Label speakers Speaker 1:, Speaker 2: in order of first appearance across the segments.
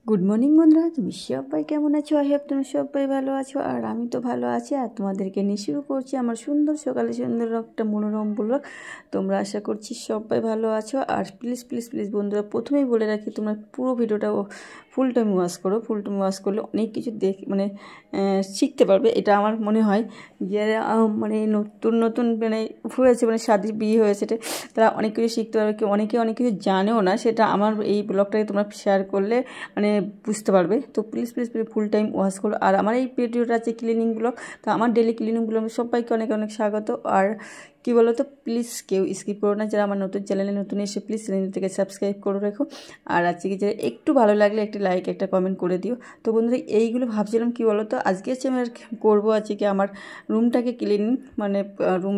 Speaker 1: Good morning বন্ধুরা, তুমি সবাই কেমন আছো? আই হোপ তুমি সবাই ভালো আছো, আর আমি তো ভালো আছি। আর তোমাদেরকে নিয়ে শুরু করছি আমার সুন্দর সকালে সুন্দর একটা মনোরম ব্লগ। তোমরা আশা করছি সবাই ভালো আছো। আর প্লিজ প্লিজ প্লিজ বন্ধুরা, প্রথমেই বলে রাখি, তোমরা পুরো ভিডিওটা ফুল টাইম ওয়াচ করো। ফুল টাইম ওয়াচ করলে অনেক কিছু শিখতে পারবে। এটা আমার মনে হয় যে নতুন নতুন হয়েছে, শাদী বিয়ে হয়েছে, তারা অনেক কিছু শিখতে পারবে। অনেকে অনেক কিছু জানেও না, সেটা আমার এই ব্লগটাকে তোমরা শেয়ার করলে বুঝতে পারবে। তো please please please full time watch করো। আর আমার এই ভিডিওটা আছে ক্লিনিং ব্লগ, তো আমার ডেলি ক্লিনিং ব্লগ সবাইকে অনেক অনেক স্বাগত। আর কি বলো তো, প্লিজ কেউ স্কিপ করো না। যারা আমার নতুন চ্যানেলে নতুন এসে প্লিজ চ্যানেল থেকে সাবস্ক্রাইব করে রেখো। আর আজকে কি যারা একটু ভালো লাগলে একটি লাইক একটা কমেন্ট করে দিও। তো বন্ধুরা, এইগুলো ভাবছিলাম কি বলো তো, আজকে হচ্ছে আমি করবো আজকে আমার রুমটাকে ক্লিনিং,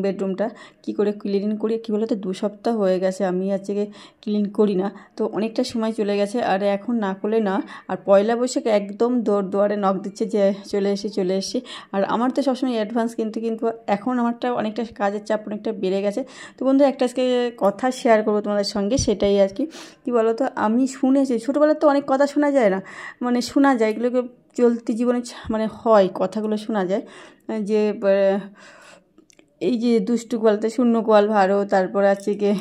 Speaker 1: বেডরুমটা কী করে ক্লিনিং করি। কী বলো তো, 2 সপ্তাহ হয়ে গেছে আমি আজকে ক্লিন করি না, তো অনেকটা সময় চলে গেছে। আর এখন না করলে না। আর পয়লা বৈশাখ একদম দুয়ারে নক দিচ্ছে যে চলে এসেছি। আর আমার তো সবসময় অ্যাডভান্স, কিন্তু এখন আমারটা অনেকটা কাজের চাপ অনেকটা বেড়ে গেছে। তো বন্ধু, একটা আজকে কথা শেয়ার করবো তোমাদের সঙ্গে, সেটাই আর কি। কী বলো তো, আমি শুনেছি ছোটোবেলায় তো অনেক কথা শোনা যায় না, শোনা যায় এগুলোকে চলতি জীবনে হয়, কথাগুলো শোনা যায় যে এই যে দুষ্টু গোয়ালতে শূন্য গোয়াল ভারো, তারপরে আছে গিয়ে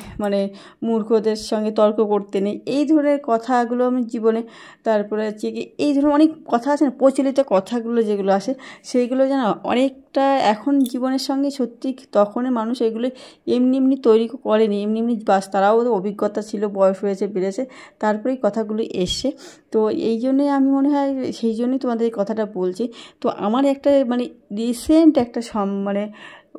Speaker 1: মূর্খদের সঙ্গে তর্ক করতে নেই, এই ধরনের কথাগুলো আমি জীবনে, তারপরে আছে কি এই ধরনের অনেক কথা আছে না, প্রচলিত কথাগুলো যেগুলো আসে সেইগুলো যেন অনেকটা এখন জীবনের সঙ্গে সত্যি। তখনের মানুষ এগুলো এমনি এমনি তৈরি করেনি, এমনি এমনি বাস, তারাও অভিজ্ঞতা ছিল, বয়স হয়েছে বেড়েছে, তারপরেই কথাগুলো এসছে। তো এই জন্যে আমি মনে হয় সেই জন্যই তোমাদের এই কথাটা বলছি। তো আমার একটা রিসেন্ট একটা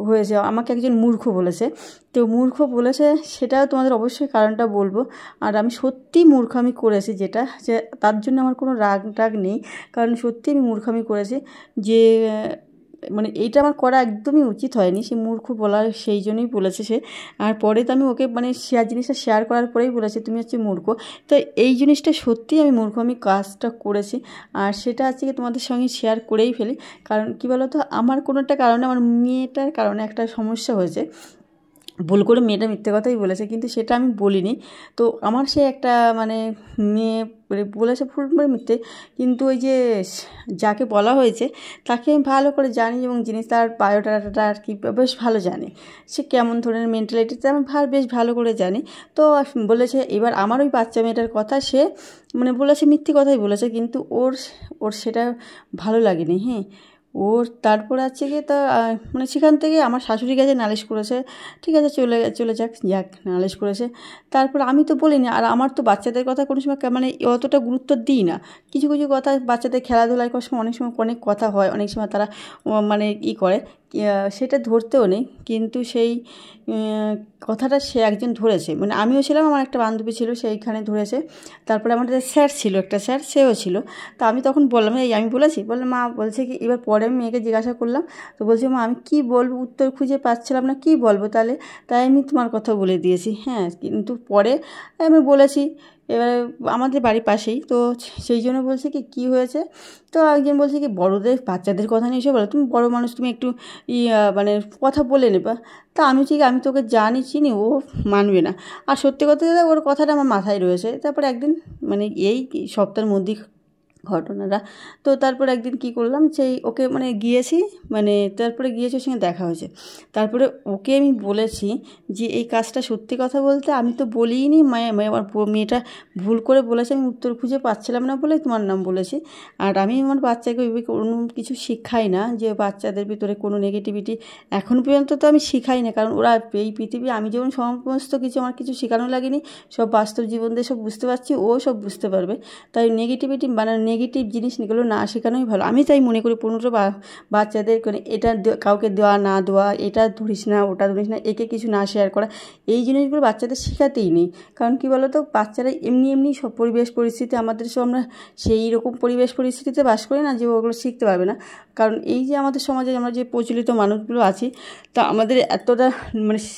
Speaker 1: হয়েছে, আমাকে একজন মূর্খ বলেছে। তো মূর্খ বলেছে, সেটাও তোমাদের অবশ্যই কারণটা বলবো। আর আমি সত্যিই মূর্খামি করেছি, যেটা যে তার জন্য আমার কোনো রাগ নেই, কারণ সত্যি আমি মূর্খামি করেছি। যে এইটা আমার করা একদমই উচিত হয়নি। সে মূর্খ বলার সেই জন্যই বলেছে সে। আর পরে তো আমি ওকে জিনিসটা শেয়ার করার পরেই বলেছে তুমি হচ্ছে মূর্খ। তো এই জিনিসটা সত্যিই আমি মূর্খ, আমি কাজটা করেছি। আর সেটা আজকে তোমাদের সঙ্গে শেয়ার করেই ফেলি। কারণ কি বলো তো, আমার কোনো একটা কারণে, আমার মেয়েটার কারণে একটা সমস্যা হয়েছে। ভুল করে মেয়েটা মিথ্যে কথাই বলেছে, কিন্তু সেটা আমি বলিনি। তো আমার সে একটা মেয়ে বলেছে ভুল মিথ্যে, কিন্তু ওই যে যাকে বলা হয়েছে তাকে আমি ভালো করে জানি, এবং জিনিস তার বায়োডাটাটা আর কি বেশ ভালো জানি, সে কেমন ধরনের মেন্টালিটিতে আমি বেশ ভালো করে জানি। তো বলেছে, এবার আমার ওই বাচ্চা মেয়েটার কথা সে বলেছে, মিথ্যে কথাই বলেছে, কিন্তু ওর সেটা ভালো লাগেনি। হ্যাঁ, ওর তারপর আছে গিয়ে তা সেখান থেকে আমার শাশুড়ি কাছে নালিশ করেছে। ঠিক আছে, চলে যাক নালিশ করেছে। তারপর আমি তো বলিনি, আর আমার তো বাচ্চাদের কথা কোনো সময় অতটা গুরুত্ব দিই না। কিছু কিছু কথা বাচ্চাদের খেলাধুলায় করার সময় অনেক কথা হয়, অনেক সময় তারা করে, সেটা ধরতেও নেই। কিন্তু সেই কথাটা সে একজন ধরেছে, আমিও ছিলাম, আমার একটা বান্ধবী ছিল, সেইখানে ধরেছে। তারপরে আমাদের স্যার ছিল, একটা স্যার, সেও ছিল। তা আমি তখন বললাম, আমি বলেছি, বললাম মা বলছে কি, এবার পরে আমি মেয়েকে জিজ্ঞাসা করলাম, তো বলছি মা আমি কী বলবো, উত্তর খুঁজে পাচ্ছিলাম না, কী বলবো তাহলে, তাই আমি তোমার কথা বলে দিয়েছি। হ্যাঁ, কিন্তু পরে আমি বলেছি, এবারে আমাদের বাড়ির পাশেই তো, সেই জন্য বলছে কী হয়েছে। তো একজন বলছে কি, বাচ্চাদের কথা নিয়ে এসে বলো, তুমি বড় মানুষ, তুমি একটু কথা বলে নেবা। তা আমি তোকে জানি, চিনি, ও মানবে না। আর সত্যি কথা, ওর কথাটা আমার মাথায় রয়েছে। তারপরে একদিন এই সপ্তাহের মধ্যেই ঘটনাটা। তো তারপর একদিন কি করলাম, সেই ওকে গিয়েছি, তারপরে গিয়েছি, ওর সঙ্গে দেখা হয়েছে। তারপরে ওকে আমি বলেছি যে এই কাজটা সত্যি কথা বলতে আমি তো বলিনি, আমার মেয়েটা ভুল করে বলেছে, আমি উত্তর খুঁজে পাচ্ছিলাম না বলে তোমার নাম বলেছি। আর আমি আমার বাচ্চাকে কোনো কিছু শিখাই না, যে বাচ্চাদের ভিতরে কোনো নেগেটিভিটি এখন পর্যন্ত তো আমি শিখাই না, কারণ ওরা এই পৃথিবী, আমি যেমন সমস্ত কিছু আমার কিছু শেখানো লাগেনি, সব বাস্তব জীবন দিয়ে সব বুঝতে পারছি, ও সব বুঝতে পারবে। তাই নেগেটিভিটি নেগেটিভ জিনিসগুলো না শেখানোই ভালো। আমি তাই মনে করি, 15 বাচ্চাদের এটা কাউকে দেওয়া না দেওয়া, এটা ধরিস না, ওটা ধরিস না, একে কিছু না শেয়ার করা, এই জিনিসগুলো বাচ্চাদের শেখাতেই নেই। কারণ কি বলো তো, বাচ্চারা এমনি সব পরিবেশ পরিস্থিতি, আমাদের সব আমরা সেই রকম পরিবেশ পরিস্থিতিতে বাস করি না যে ওগুলো শিখতে পারবে না। কারণ এই যে আমাদের সমাজে আমরা যে প্রচলিত মানুষগুলো আছি, তা আমাদের এতটা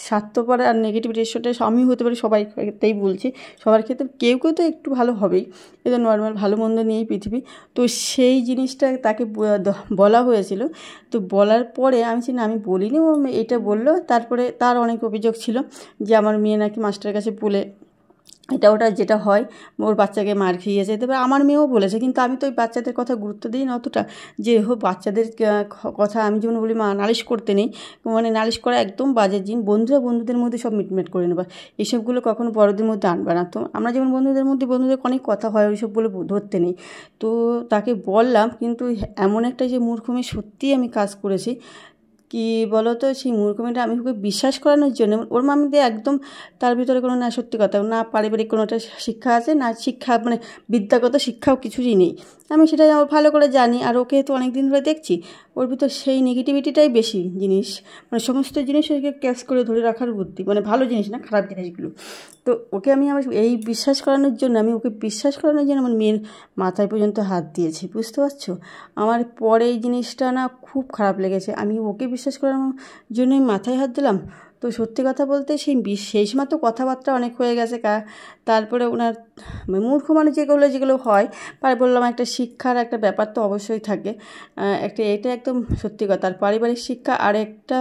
Speaker 1: স্বার্থপর আর নেগেটিভ রেশিওটা আমিও হতে পারি, সবাই ক্ষেত্রেই বলছি, সবার ক্ষেত্রে কেউ তো একটু ভালো হবেই, এটা নর্মাল, ভালো মন্দ নিয়েই পৃথিবী। তো সেই জিনিসটা তাকে বলা হয়েছিল। তো বলার পরে আমি বলিনি, ও এটা বললো। তারপরে তার অনেক অভিযোগ ছিল যে আমার মেয়ে নাকি মাস্টারের কাছে বলে এটা ওটা যেটা হয়, ওর বাচ্চাকে মার খেয়েছে। তবে আমার মেয়েও বলেছে, কিন্তু আমি তো ওই বাচ্চাদের কথা গুরুত্ব দিই না অতটা, যে বাচ্চাদের কথা আমি যেমন বলি মা নালিশ করতে নেই, মানে নালিশ করা একদম বাজে জিনিস। বন্ধুরা বন্ধুদের মধ্যে সব মিটমেট করে নেবা, এইসবগুলো কখনো বড়দের মধ্যে আনবে না। তো আমরা যেমন বন্ধুদের মধ্যে অনেক কথা হয়, ওইসবগুলো ধরতে নেই। তো তাকে বললাম, কিন্তু এমন একটা যে মূর্খমি সত্যিই আমি কাজ করেছি। কি বলো তো, সেই মূর্খমেটা আমি ওকে বিশ্বাস করানোর জন্য, ওর মামিদের একদম তার ভিতরে কোনো, না সত্যি কথা না পারিবারিক কোনো একটা শিক্ষা আছে, না শিক্ষা মানে বিদ্যাগত শিক্ষাও কিছুই নেই। আমি সেটা ভালো করে জানি, আর ওকে তো অনেক দিন ধরে দেখছি, ওর ভিতর সেই নেগেটিভিটিটাই বেশি জিনিস, মানে সমস্ত জিনিস ওকে ক্যাচ করে ধরে রাখার বুদ্ধি, মানে ভালো জিনিস না, খারাপ জিনিসগুলো। তো ওকে আমি আমার এই বিশ্বাস করানোর জন্য, আমার মেয়ের মাথায় পর্যন্ত হাত দিয়েছি, বুঝতে পারছো? আমার পরে এই জিনিসটা না খুব খারাপ লেগেছে, আমি ওকে বিশ্বাস করানোর জন্যই মাথায় হাত দিলাম। তো সত্যি কথা বলতে সেই সময় তো কথাবার্তা অনেক হয়ে গেছে, তারপরে ওনার মূর্খ মানুষ যেগুলো হয়, বললাম একটা শিক্ষার একটা ব্যাপার তো অবশ্যই থাকে, এটা একদম সত্যি কথা। আর পারিবারিক শিক্ষা আর একটা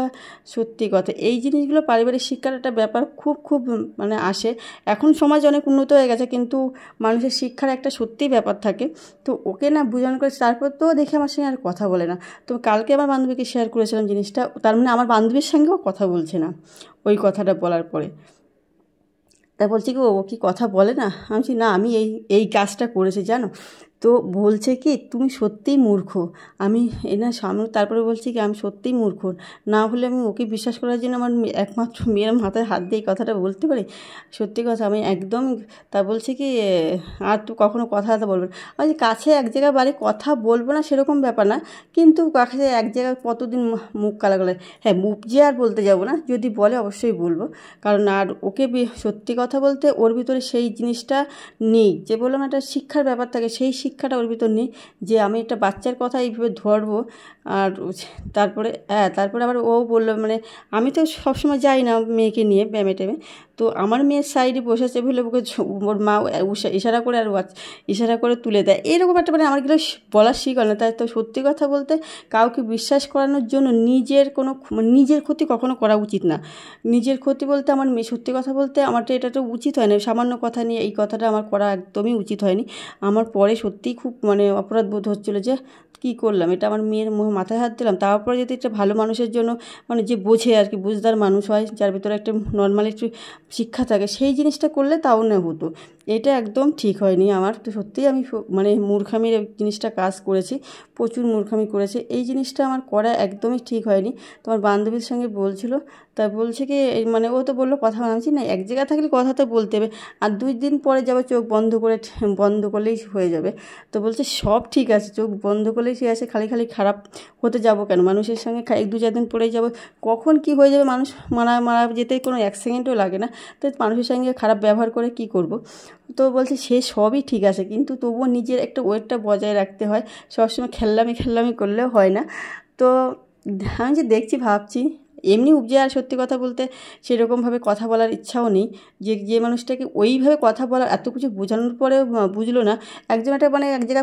Speaker 1: সত্যি কথা, এই জিনিসগুলো পারিবারিক শিক্ষার একটা ব্যাপার খুব খুব মানে আসে। এখন সমাজ অনেক উন্নত হয়ে গেছে, কিন্তু মানুষের শিক্ষার একটা সত্যিই ব্যাপার থাকে। তো ওকে না বোঝানো করে, তারপর তো দেখে আমার সঙ্গে আর কথা বলে না। তো কালকে আমার বান্ধবীকে শেয়ার করেছিলাম জিনিসটা, তার মানে আমার বান্ধবীর সঙ্গেও কথা বলছে না ওই কথাটা বলার পরে। তা বলছি কি, ও কি কথা বলে না? আমি বলছি না, আমি এই এই কাজটা করেছি জানো। তো বলছে কি, তুমি সত্যিই মূর্খ। আমি সামনে তারপরে বলছি কি, আমি সত্যিই মূর্খ, না হলে আমি ওকে বিশ্বাস করার জন্য আমার একমাত্র মেয়ের মাথায় হাত দিয়ে এই কথাটা বলতে পারি? সত্যি কথা আমি একদম। তা বলছে কি, আর তুই কখনো কথা বলবে না। আমি কাছে এক জায়গায় বাড়ি, কথা বলবো না সেরকম ব্যাপার না, কিন্তু কাছে এক জায়গায় কতদিন মুখ কালা গেলে, হ্যাঁ মুখ যে আর বলতে যাবো না, যদি বলে অবশ্যই বলবো। কারণ আর ওকে সত্যি কথা বলতে ওর ভিতরে সেই জিনিসটা নেই, যে বললাম একটা শিক্ষার ব্যাপার থাকে, সেই শিক্ষাটা ওর ভিতর নেই, যে আমি একটা বাচ্চার কথা এইভাবে ধরবো। আর তারপরে আবার ও বললো, মানে আমি তো সবসময় যাই না মেয়েকে নিয়ে ব্যায়ামে ট্যামে, তো আমার মেয়ের সাইডে বসেছে বলে ওকে ওর মা ইশারা করে, আর ইশারা করে তুলে দেয়, এরকম একটা, মানে আমার গেলে বলার শিখল না। তাই তো সত্যি কথা বলতে কাউকে বিশ্বাস করানোর জন্য নিজের ক্ষতি কখনো করা উচিত না। নিজের ক্ষতি বলতে আমার মেয়ে, সত্যি কথা বলতে আমার তো এটা তো উচিত হয় না, সামান্য কথা নিয়ে এই কথাটা আমার করা একদমই উচিত হয়নি। আমার পরে সত্যিই খুব মানে অপরাধ বোধ হচ্ছিলো, যে কী করলাম, এটা আমার মেয়ের মাথায় হাত দিলাম। তারপরে যদি একটা ভালো মানুষের জন্য, মানে যে বোঝে আর কি, বুঝদার মানুষ হয়, যার ভিতরে একটা নর্মাল একটু শিক্ষা থাকে, সেই জিনিসটা করলে তাও না হতো। এটা একদম ঠিক হয়নি আমার। তো সত্যিই আমি মানে মূর্খামির জিনিসটা কাজ করেছি, প্রচুর মূর্খামি করেছে, এই জিনিসটা আমার করা একদমই ঠিক হয়নি। তোমার বান্ধবীর সঙ্গে বলছিল, তা বলছে কি, মানে ও তো বললো কথা বানাচ্ছি না, এক জায়গায় থাকলে কথা তো বলতে হবে, আর 2 দিন পরে যাবে চোখ বন্ধ করলেই হয়ে যাবে। তো বলছে সব ঠিক আছে, চোখ বন্ধ করলেই ঠিক আছে, খালি খারাপ হতে যাব কেন? মানুষের সঙ্গে 1-2-4 দিন পরেই যাব, কখন কি হয়ে যাবে মানুষ মারা যেতে কোনো 1 সেকেন্ডও লাগে না। তো মানুষের সঙ্গে খারাপ ব্যবহার করে কি করব? তো বলছে সে সবই ঠিক আছে, কিন্তু তবুও নিজের একটা ওয়েটটা বজায় রাখতে হয়, সবসময় খেল্লামি করলেও হয় না। তো আমি যে দেখছি, ভাবছি এমনি উপজে, আর সত্যি কথা বলতে সেরকমভাবে কথা বলার ইচ্ছাও নেই, যে মানুষটাকে ওইভাবে কথা বলার এত কিছু বোঝানোর পরেও বুঝলো না। এক জায়গায়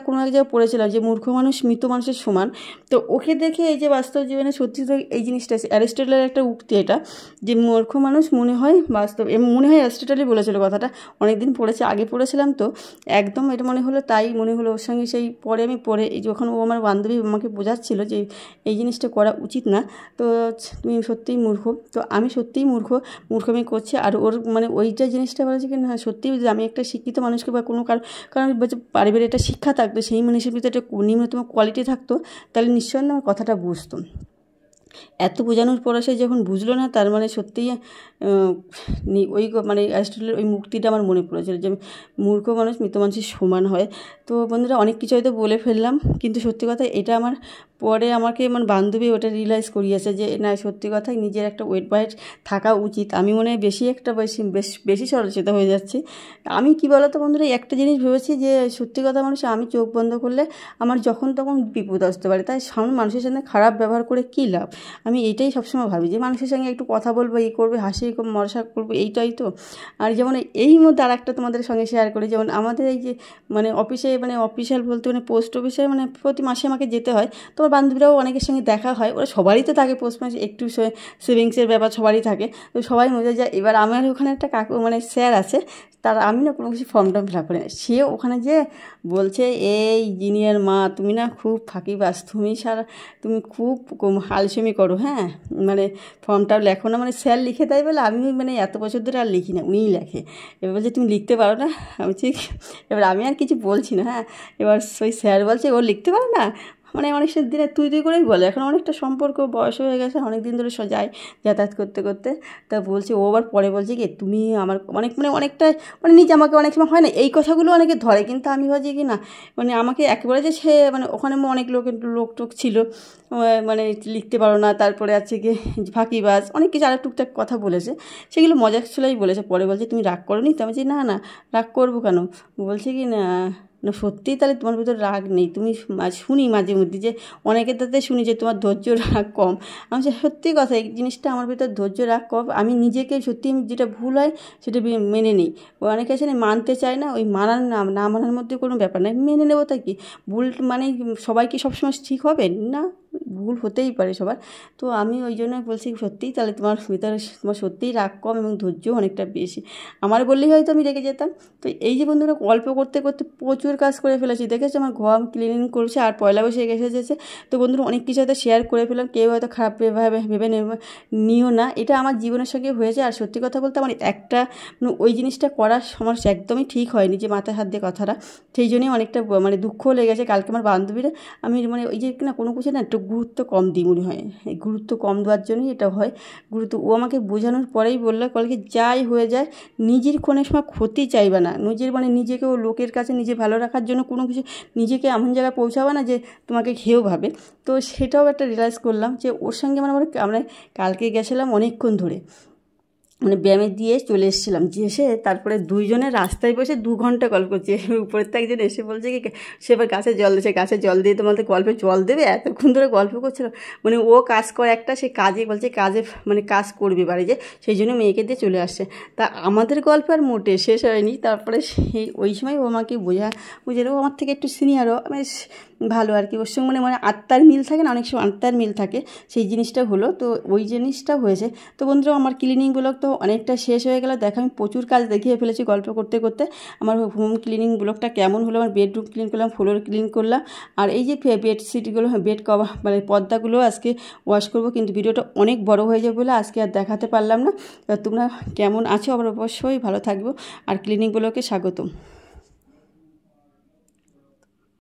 Speaker 1: কোনো এক জায়গায় পড়েছিলাম যে মূর্খ মানুষ মৃত মানুষের সমান। তো ওকে দেখে এই যে বাস্তব জীবনে সত্যি তো এই জিনিসটা, অ্যারিস্টটলের একটা উক্তি এটা, যে মূর্খ মানুষ মনে হয় বাস্তব, মনে হয় অ্যারিস্টটলই বলেছিল কথাটা, অনেকদিন আগে পড়েছিলাম, তো একদম এটা মনে হলো, তাই মনে হলো ওর সঙ্গে। সেই পরে আমি যখন ও আমার বান্ধবী আমাকে বোঝাচ্ছিল যে এই জিনিসটা করা উচিত না, তো তুমি সত্যিই মূর্খ। তো আমি সত্যিই মূর্খমি করছি। আর ওর মানে ওইটা জিনিসটা বলেছে কি, না সত্যিই যে আমি একটা শিক্ষিত মানুষকে বা কারণ পারিবারিক একটা শিক্ষা থাকতো, সেই মানুষের ভিতরে একটা নিম্নতম কোয়ালিটি থাকতো, তাহলে নিশ্চয়ই আমার কথাটা বুঝতো। এত বোঝানোর পরে সে যখন বুঝলো না, তার মানে সত্যিই ওই মানে অ্যারিস্টটলের ওই মুক্তিটা আমার মনে পড়েছিল, যে মূর্খ মানুষ মৃত মানুষের সমান হয়। তো বন্ধুরা, অনেক কিছু হয়তো বলে ফেললাম, কিন্তু সত্যি কথা এটা আমার পরে আমাকে আমার বান্ধবী ওটা রিয়েলাইজ করিয়েছে, যে না সত্যি কথাই নিজের একটা ওয়েট থাকা উচিত। আমি মনে হয় বেশি সরলচিত হয়ে যাচ্ছি। আমি কি বলতো বন্ধুরা, একটা জিনিস ভেবেছি, যে সত্যি কথা মানুষ, আমি চোখ বন্ধ করলে আমার যখন তখন বিপদ আসতে পারে, তাই সামনে মানুষের সাথে খারাপ ব্যবহার করে কী লাভ? আমি এইটাই সবসময় ভাবি যে মানুষের সঙ্গে একটু কথা বলবো, এই করবে, হাসি মজা করবো, এইটাই তো। আর যেমন এই মধ্যে আর একটা তোমাদের সঙ্গে শেয়ার করি, যেমন আমাদের এই যে মানে অফিসে মানে অফিসিয়াল বলতে মানে পোস্ট অফিসে মানে প্রতি মাসে আমাকে যেতে হয়। তোমার বান্ধবীরাও অনেকের সঙ্গে দেখা হয়, ওরা সবারই তো থাকে পোস্ট মাসে একটু সেভিংসের ব্যাপার সবারই থাকে, তো সবাই মজা যায়। এবার আমার ওখানে একটা কাকু মানে স্যার আছে, তার আমি না কোনো কিছু ফর্ম টর্ম ফিল আপ করি না, সে ওখানে যে বলছে এই জিনিয়ার মা তুমি না খুব ফাঁকিবাজ, তুমি খুব হালসেমি করো, হ্যাঁ মানে ফর্মটাও লেখো না, মানে স্যার লিখে দেয় বলে আমি মানে এত বছর ধরে আর লিখি না, উনিই লেখে। এবার বলছে তুমি লিখতে পারো না, আমি ঠিক। এবার আমি আর কিছু বলছি না, হ্যাঁ। এবার ওই স্যার বলছে ও লিখতে পারে না, মানে অনেক দিনে তুই করেই বলে, এখন অনেকটা সম্পর্ক বয়স হয়ে গেছে, অনেক দিন ধরে যায় যাতায়াত করতে করতে। তা বলছে ও আবার পরে বলছে কি তুমি আমার অনেকটা মানে নিজে আমাকে অনেক সময় হয় না এই কথাগুলো অনেকে ধরে, কিন্তু আমি ভাবছি কি না মানে আমাকে একেবারে যে সে মানে ওখানে অনেক লোক টোক ছিল, মানে লিখতে পারো না, তারপরে আছে কি ফাঁকিবাজ, অনেক কিছু আরও টুকটাক কথা বলেছে, সেগুলো মজার ছলেই বলেছে। পরে বলছে তুমি রাগ করো নি তো? আমি বলছি না না রাগ করবো কেন। বলছে কি না না সত্যিই তাহলে তোমার ভিতরে রাগ নেই, তুমি শুনি মাঝে মধ্যে যে অনেকের তাতে শুনি যে তোমার ধৈর্য রাগ কম। আমি সত্যি কথা, এই জিনিসটা আমার ভিতরে ধৈর্য রাগ কম, আমি নিজেকে সত্যি যেটা ভুল হয় সেটা মেনে নিই। অনেকে আছে না মানতে চায় না, ওই মানার না মানার মধ্যে কোনো ব্যাপার নয়, মেনে নেবো তাই কি, ভুল মানে সবাই কি সবসময় ঠিক হবে না, ভুল হতেই পারে সবার। তো আমি ওই জন্য বলছি সত্যিই তাহলে তোমার ভিতরে তোমার সত্যিই রাগ কম এবং ধৈর্যও অনেকটা বেশি, আমার বললেই হয়তো আমি রেগে যেতাম। তো এই যে বন্ধুরা গল্প করতে করতে প্রচুর কাজ করে ফেলেছি, দেখেছি আমার ঘর ক্লিনিং করছে আর পয়লা বৈশাখ এসেছে। তো বন্ধুরা অনেক কিছু হয়তো শেয়ার করে ফেলাম, কেউ হয়তো খারাপ ভেবে নিও না, এটা আমার জীবনের সঙ্গে হয়েছে। আর সত্যি কথা বলতে আমার একটা ওই জিনিসটা করার সমস্যা একদমই ঠিক হয়নি, যে মাথায় হাত দিয়ে কথাটা, সেই জন্যই অনেকটা মানে দুঃখও লেগেছে। কালকে আমার বান্ধবীরা আমি মানে ওই যে না কোনো কিছু না একটু গুরুত্ব কম দিই মনে হয়, এই গুরুত্ব কম দেওয়ার জন্যই এটা হয়। ও আমাকে বোঝানোর পরেই বললো বলে কি যাই হয়ে যায় নিজের কোনো সময় ক্ষতি চাইবে না, মানে নিজেকেও লোকের কাছে নিজে ভালো রাখার জন্য কোনো কিছু নিজেকে এমন জায়গায় পৌঁছাবে না যে তোমাকে খেয়েও ভাবে। তো সেটাও একটা রিয়েলাইজ করলাম যে ওর সঙ্গে আমরা কালকে গেছিলাম অনেকক্ষণ ধরে, মানে ব্যায়ামে দিয়ে চলে এসেছিলাম, যে এসে তারপরে দুইজনে রাস্তায় বসে 2 ঘন্টা গল্প করছি। উপরের থেকে একজন এসে বলছে কি সে এবার গাছে জল দিয়েছে, গাছে জল দিয়ে তোমাদের গল্পে জল দেবে, এতক্ষণ ধরে গল্প করছিল। মানে ও কাজ করে একটা, সে কাজে বলছে কাজে মানে কাজ করবে বাড়ি, যে সেই জন্য মেয়েকে দিয়ে চলে আসছে। তা আমাদের গল্প আর মোটে শেষ হয়নি, তারপরে ওই সময় ও আমাকে বুঝে ও আমার থেকে একটু সিনিয়রও বেশ ভালো আর কি, ওর সঙ্গে মানে আত্মার মিল থাকে না, অনেক সময় আত্মার মিল থাকে, সেই জিনিসটা হলো। তো ওই জিনিসটা হয়েছে। তো বন্ধুরা আমার ক্লিনিং ব্লগ তো অনেকটা শেষ হয়ে গেল, দেখো আমি প্রচুর কাজ দেখিয়ে ফেলেছি গল্প করতে করতে। আমার হোম ক্লিনিং ব্লগটা কেমন হলো, আমার বেডরুম ক্লিন করলাম, ফ্লোর ক্লিন করলাম, আর এই যে বেডশিটগুলো বেড কভার মানে পর্দাগুলো আজকে ওয়াশ করবো, কিন্তু ভিডিওটা অনেক বড় হয়ে যাবে বলে আজকে আর দেখাতে পারলাম না। তোমরা কেমন আছো আবার অবশ্যই ভালো থাকবো, আর ক্লিনিং ব্লগে স্বাগতম।